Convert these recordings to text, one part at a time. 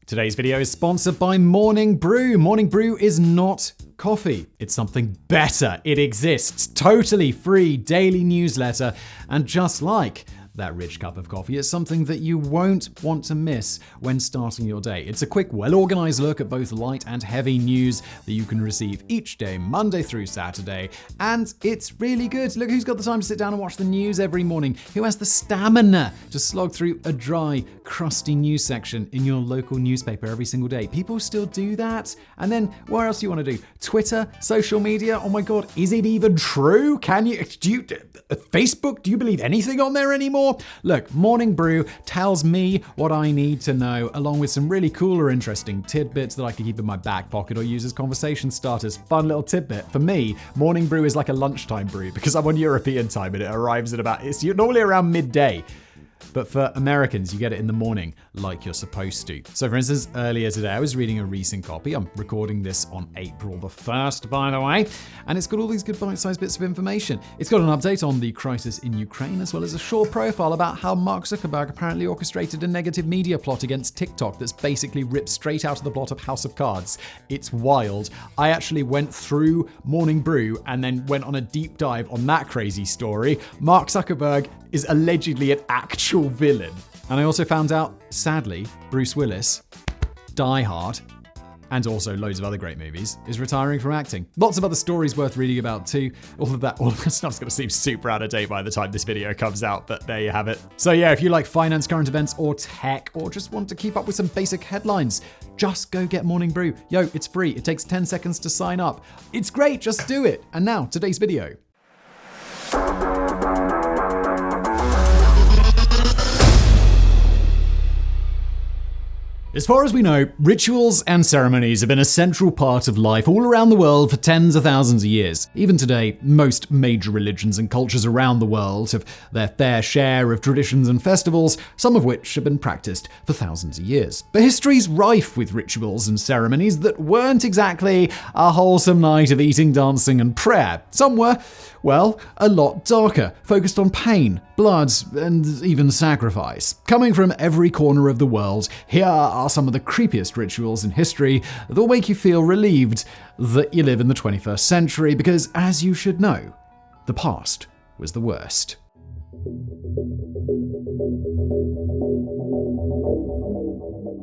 Today's video is sponsored by Morning Brew. Morning Brew is not coffee. It's something better. It exists. Totally free daily newsletter. And just like that rich cup of coffee, it's something that you won't want to miss when starting your day. It's a quick, well-organized look at both light and heavy news that you can receive each day, Monday through Saturday. And it's really good. Look who's got the time to sit down and watch the news every morning. Who has the stamina to slog through a dry, crusty news section in your local newspaper every single day? People still do that. And then what else do you want to do? Twitter, social media? Oh my God, is it even true? Facebook? Do you believe anything on there anymore? Look, Morning Brew tells me what I need to know, along with some really cool or interesting tidbits that I can keep in my back pocket or use as conversation starters. Fun little tidbit. For me, Morning Brew is like a lunchtime brew because I'm on European time and it arrives at it's normally around midday. But for Americans, you get it in the morning like you're supposed to. So for instance, earlier today, I was reading a recent copy. I'm recording this on April the 1st, by the way. And it's got all these good bite-sized bits of information. It's got an update on the crisis in Ukraine, as well as a short profile about how Mark Zuckerberg apparently orchestrated a negative media plot against TikTok that's basically ripped straight out of the plot of House of Cards. It's wild. I actually went through Morning Brew and then went on a deep dive on that crazy story. Mark Zuckerberg is allegedly an actual villain. And I also found out, sadly, Bruce Willis, Die Hard, and also loads of other great movies, is retiring from acting. Lots of other stories worth reading about too. All of that stuff's going to seem super out of date by the time this video comes out, but there you have it. So yeah, if you like finance, current events, or tech, or just want to keep up with some basic headlines, just go get Morning Brew. Yo, it's free. It takes 10 seconds to sign up. It's great. Just do it. And now, today's video. As far as we know, rituals and ceremonies have been a central part of life all around the world for tens of thousands of years. Even today, most major religions and cultures around the world have their fair share of traditions and festivals, some of which have been practiced for thousands of years. But history's rife with rituals and ceremonies that weren't exactly a wholesome night of eating, dancing, and prayer. Some were, well, a lot darker, focused on pain, blood, and even sacrifice. Coming from every corner of the world, here are some of the creepiest rituals in history that will make you feel relieved that you live in the 21st century, because as you should know, the past was the worst.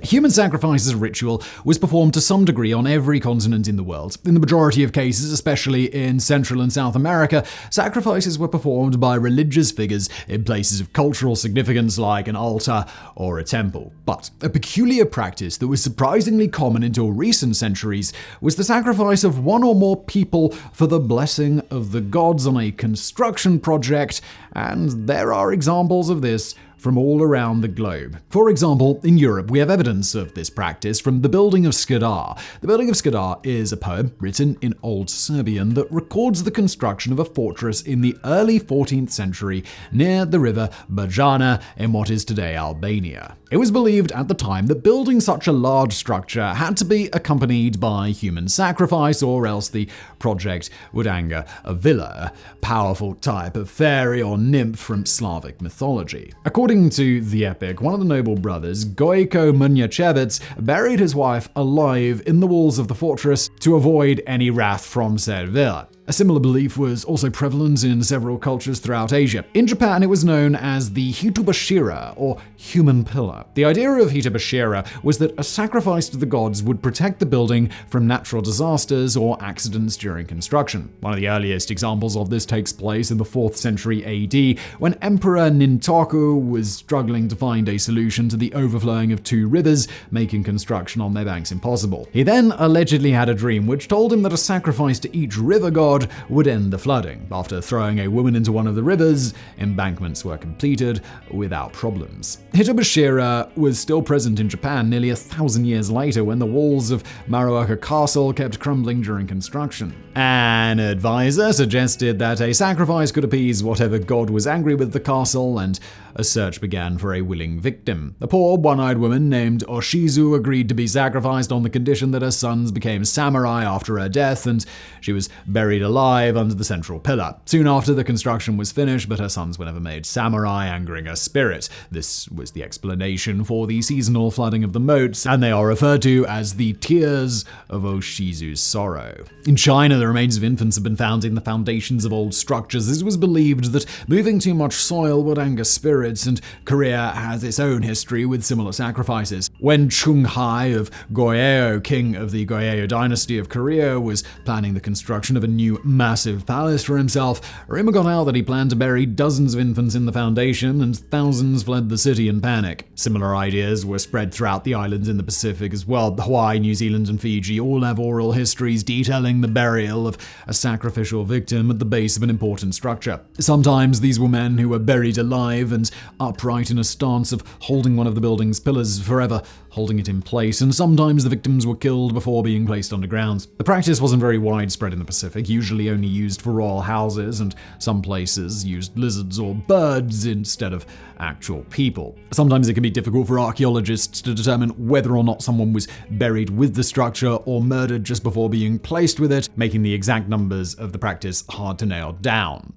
Human sacrifice as a ritual was performed to some degree on every continent in the world. In the majority of cases, especially in Central and South America, sacrifices were performed by religious figures in places of cultural significance like an altar or a temple. But a peculiar practice that was surprisingly common until recent centuries was the sacrifice of one or more people for the blessing of the gods on a construction project, and there are examples of this from all around the globe. For example, in Europe, we have evidence of this practice from the Building of Skadar. The Building of Skadar is a poem written in Old Serbian that records the construction of a fortress in the early 14th century near the river Bajana in what is today Albania. It was believed at the time that building such a large structure had to be accompanied by human sacrifice, or else the project would anger a villa, a powerful type of fairy or nymph from Slavic mythology. According to the epic, one of the noble brothers, Gojko Munjachevitz, buried his wife alive in the walls of the fortress to avoid any wrath from said villa. A similar belief was also prevalent in several cultures throughout Asia. In Japan, it was known as the Hitobashira, or human pillar. The idea of Hitobashira was that a sacrifice to the gods would protect the building from natural disasters or accidents during construction. One of the earliest examples of this takes place in the 4th century AD, when Emperor Nintoku was struggling to find a solution to the overflowing of two rivers, making construction on their banks impossible. He then allegedly had a dream which told him that a sacrifice to each river god would end the flooding. After throwing a woman into one of the rivers, embankments were completed without problems. Hitobashira was still present in Japan nearly 1,000 years later when the walls of Maruoka Castle kept crumbling during construction. An advisor suggested that a sacrifice could appease whatever god was angry with the castle, and a search began for a willing victim. A poor, one-eyed woman named Oshizu agreed to be sacrificed on the condition that her sons became samurai after her death, and she was buried alive under the central pillar. Soon after, the construction was finished, but her sons were never made samurai, angering her spirit. This was the explanation for the seasonal flooding of the moats, and they are referred to as the Tears of Oshizu's Sorrow. In China, the remains of infants have been found in the foundations of old structures. It was believed that moving too much soil would anger spirits, and Korea has its own history with similar sacrifices. When Chung Hai of Goryeo, king of the Goryeo dynasty of Korea, was planning the construction of a new massive palace for himself, a rumor got out that he planned to bury dozens of infants in the foundation, and thousands fled the city in panic. Similar ideas were spread throughout the islands in the Pacific as well. Hawaii, New Zealand, and Fiji all have oral histories detailing the burial of a sacrificial victim at the base of an important structure. Sometimes these were men who were buried alive and upright in a stance of holding one of the building's pillars forever, holding it in place, and sometimes the victims were killed before being placed underground. The practice wasn't very widespread in the Pacific, usually only used for royal houses, and some places used lizards or birds instead of actual people. Sometimes it can be difficult for archaeologists to determine whether or not someone was buried with the structure or murdered just before being placed with it, making the exact numbers of the practice hard to nail down.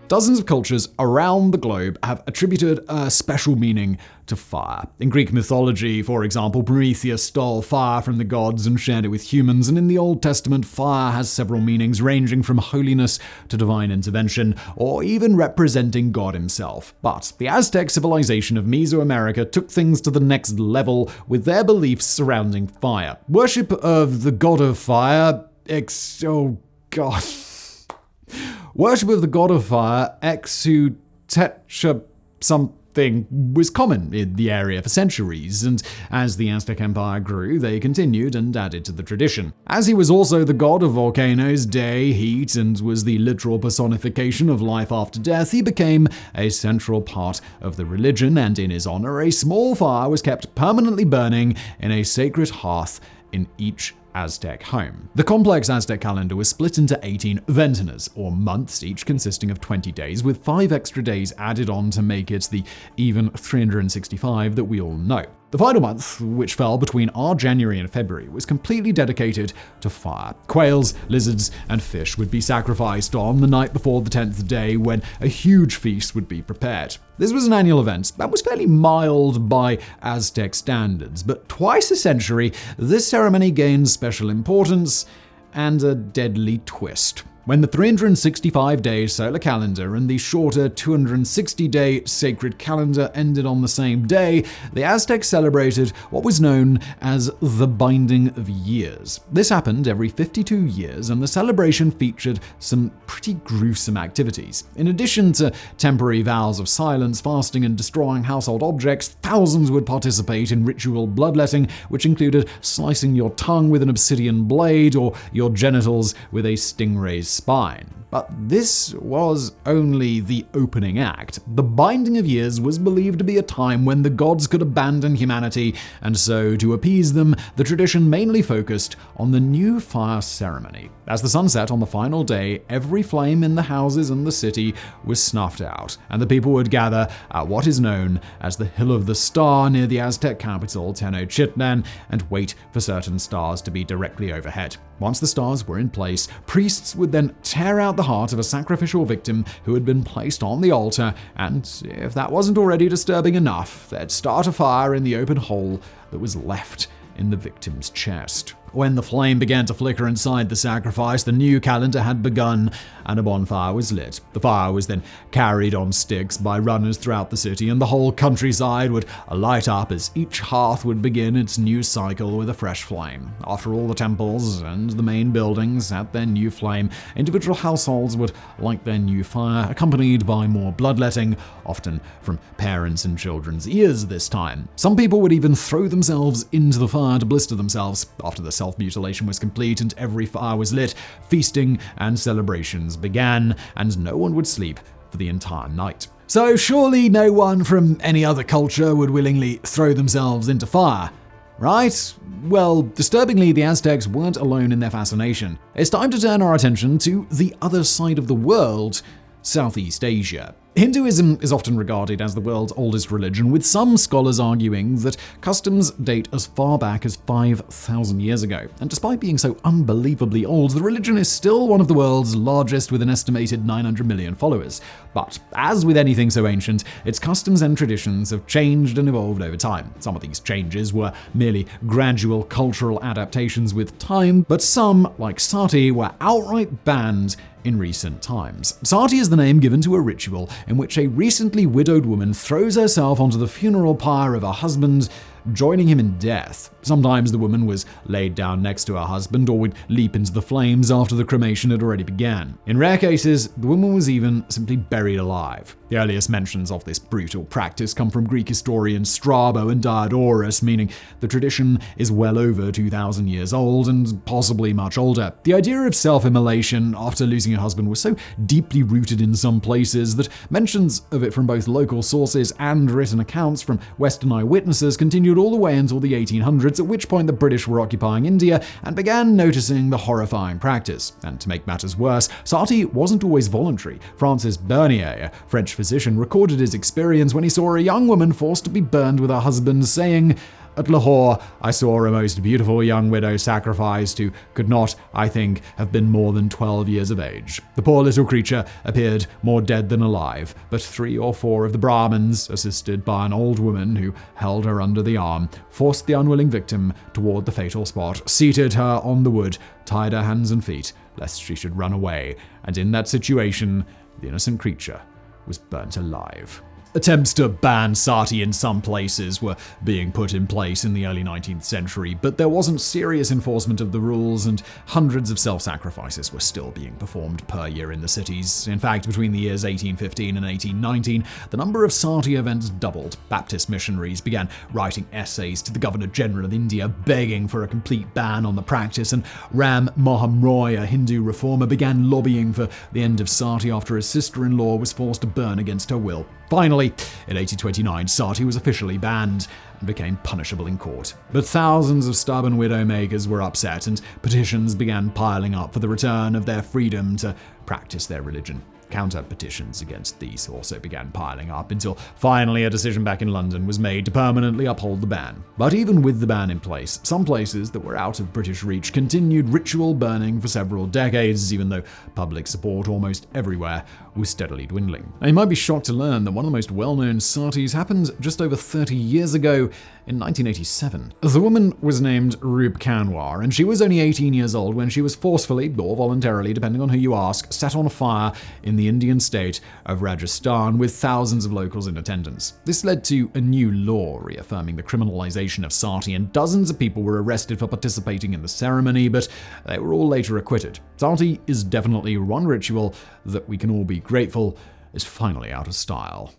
Dozens of cultures around the globe have attributed a special meaning to fire. In Greek mythology, for example, Prometheus stole fire from the gods and shared it with humans, and in the Old Testament, fire has several meanings ranging from holiness to divine intervention, or even representing God himself. But the Aztec civilization of Mesoamerica took things to the next level with their beliefs surrounding fire. Worship of the god of fire, Worship of the god of fire, Exutecha something, was common in the area for centuries, and as the Aztec Empire grew, they continued and added to the tradition. As he was also the god of volcanoes, day, heat, and was the literal personification of life after death, he became a central part of the religion, and in his honor, a small fire was kept permanently burning in a sacred hearth in each Aztec home. The complex Aztec calendar was split into 18 ventenas, or months, each consisting of 20 days, with 5 extra days added on to make it the even 365 that we all know. The final month, which fell between our January and February, was completely dedicated to fire. Quails, lizards, and fish would be sacrificed on the night before the 10th day, when a huge feast would be prepared. This was an annual event that was fairly mild by Aztec standards, but twice a century, this ceremony gained special importance and a deadly twist. When the 365-day solar calendar and the shorter 260-day sacred calendar ended on the same day, the Aztecs celebrated what was known as the Binding of Years. This happened every 52 years, and the celebration featured some pretty gruesome activities. In addition to temporary vows of silence, fasting, and destroying household objects, thousands would participate in ritual bloodletting, which included slicing your tongue with an obsidian blade or your genitals with a stingray's spine. But this was only the opening act. The Binding of Years was believed to be a time when the gods could abandon humanity, and so to appease them, the tradition mainly focused on the new fire ceremony. As the sun set on the final day, every flame in the houses in the city was snuffed out, and the people would gather at what is known as the Hill of the Star near the Aztec capital, Tenochtitlan, and wait for certain stars to be directly overhead. Once the stars were in place, priests would then tear out the heart of a sacrificial victim who had been placed on the altar, and if that wasn't already disturbing enough, they'd start a fire in the open hole that was left in the victim's chest. When the flame began to flicker inside the sacrifice, the new calendar had begun and a bonfire was lit. The fire was then carried on sticks by runners throughout the city, and the whole countryside would light up as each hearth would begin its new cycle with a fresh flame. After all the temples and the main buildings had their new flame, individual households would light their new fire, accompanied by more bloodletting, often from parents' and children's ears this time. Some people would even throw themselves into the fire to blister themselves. After the self-mutilation was complete and every fire was lit, feasting and celebrations began, and no one would sleep for the entire night. So surely no one from any other culture would willingly throw themselves into fire, right? Well, disturbingly, the Aztecs weren't alone in their fascination. It's time to turn our attention to the other side of the world, Southeast Asia. Hinduism is often regarded as the world's oldest religion, with some scholars arguing that customs date as far back as 5,000 years ago. And despite being so unbelievably old, the religion is still one of the world's largest, with an estimated 900 million followers. But as with anything so ancient, its customs and traditions have changed and evolved over time. Some of these changes were merely gradual cultural adaptations with time, but some, like Sati, were outright banned in recent times. Sati is the name given to a ritual in which a recently widowed woman throws herself onto the funeral pyre of her husband, joining him in death. Sometimes the woman was laid down next to her husband or would leap into the flames after the cremation had already begun. In rare cases, the woman was even simply buried alive. The earliest mentions of this brutal practice come from Greek historians Strabo and Diodorus, meaning the tradition is well over 2,000 years old and possibly much older. The idea of self-immolation after losing a husband was so deeply rooted in some places that mentions of it from both local sources and written accounts from Western eyewitnesses continued all the way until the 1800s, at which point the British were occupying India and began noticing the horrifying practice. And to make matters worse, Sati wasn't always voluntary. Francis Bernier, a French physician, recorded his experience when he saw a young woman forced to be burned with her husband, saying, "At Lahore, I saw a most beautiful young widow sacrificed who could not, I think, have been more than 12 years of age. The poor little creature appeared more dead than alive, but 3 or 4 of the Brahmins, assisted by an old woman who held her under the arm, forced the unwilling victim toward the fatal spot, seated her on the wood, tied her hands and feet, lest she should run away, and in that situation, the innocent creature was burnt alive." Attempts to ban Sati in some places were being put in place in the early 19th century, but there wasn't serious enforcement of the rules, and hundreds of self-sacrifices were still being performed per year in the cities. In fact, between the years 1815 and 1819, the number of Sati events doubled. Baptist missionaries began writing essays to the Governor-General of India begging for a complete ban on the practice, and Ram Mohan Roy, a Hindu reformer, began lobbying for the end of Sati after his sister-in-law was forced to burn against her will. Finally, in 1829, Sati was officially banned and became punishable in court. But thousands of stubborn widowmakers were upset, and petitions began piling up for the return of their freedom to practice their religion. Counter petitions against these also began piling up until finally a decision back in London was made to permanently uphold the ban. But even with the ban in place, some places that were out of British reach continued ritual burning for several decades, even though public support almost everywhere was steadily dwindling. And you might be shocked to learn that one of the most well-known Satis happened just over 30 years ago in 1987. The woman was named Rup Kanwar, and she was only 18 years old when she was forcefully, or voluntarily, depending on who you ask, set on fire in the Indian state of Rajasthan with thousands of locals in attendance. This led to a new law reaffirming the criminalization of Sati, and dozens of people were arrested for participating in the ceremony, but they were all later acquitted. Sati is definitely one ritual that we can all be grateful is finally out of style.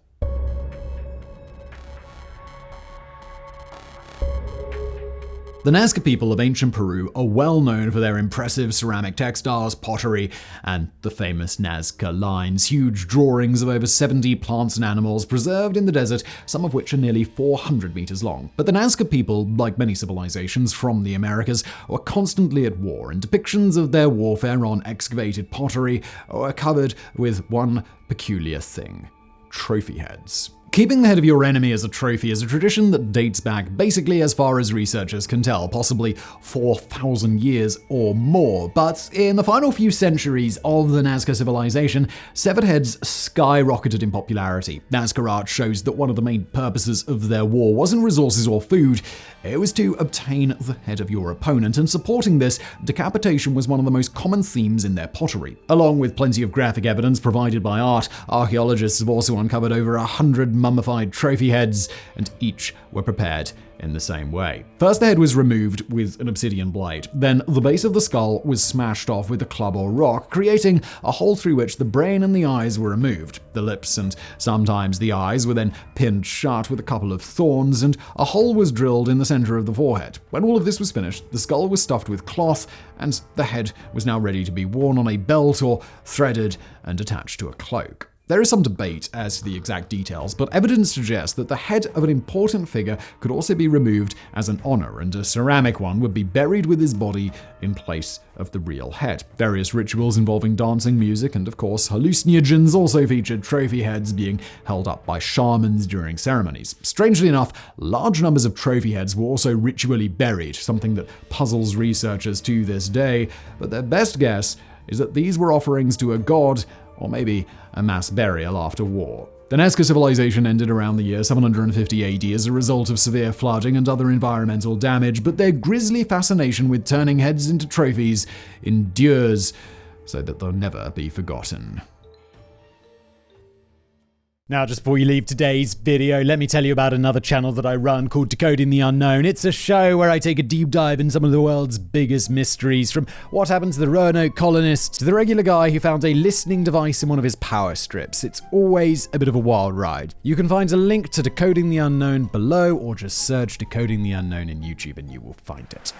The Nazca people of ancient Peru are well known for their impressive ceramic textiles, pottery, and the famous Nazca lines, huge drawings of over 70 plants and animals preserved in the desert, some of which are nearly 400 meters long. But the Nazca people, like many civilizations from the Americas, were constantly at war, and depictions of their warfare on excavated pottery are covered with one peculiar thing: trophy heads. Keeping the head of your enemy as a trophy is a tradition that dates back basically as far as researchers can tell, possibly 4,000 years or more. But in the final few centuries of the Nazca civilization, severed heads skyrocketed in popularity. Nazca art shows that one of the main purposes of their war wasn't resources or food, it was to obtain the head of your opponent, and supporting this, decapitation was one of the most common themes in their pottery. Along with plenty of graphic evidence provided by art, archaeologists have also uncovered over 100 mummified trophy heads, and each were prepared in the same way. First, the head was removed with an obsidian blade. Then, the base of the skull was smashed off with a club or rock, creating a hole through which the brain and the eyes were removed. The lips and sometimes the eyes were then pinned shut with a couple of thorns, and a hole was drilled in the center of the forehead. When all of this was finished, the skull was stuffed with cloth, and the head was now ready to be worn on a belt or threaded and attached to a cloak. There is some debate as to the exact details, but evidence suggests that the head of an important figure could also be removed as an honor, and a ceramic one would be buried with his body in place of the real head. Various rituals involving dancing, music, and of course hallucinogens also featured trophy heads being held up by shamans during ceremonies. Strangely enough, large numbers of trophy heads were also ritually buried, something that puzzles researchers to this day, but their best guess is that these were offerings to a god, or maybe a mass burial after war. The Nazca civilization ended around the year 750 AD as a result of severe flooding and other environmental damage, but their grisly fascination with turning heads into trophies endures so that they'll never be forgotten. Now, just before you leave today's video, let me tell you about another channel that I run called Decoding the Unknown. It's a show where I take a deep dive in some of the world's biggest mysteries, from what happened to the Roanoke colonists to the regular guy who found a listening device in one of his power strips. It's always a bit of a wild ride. You can find a link to Decoding the Unknown below, or just search Decoding the Unknown in YouTube and you will find it.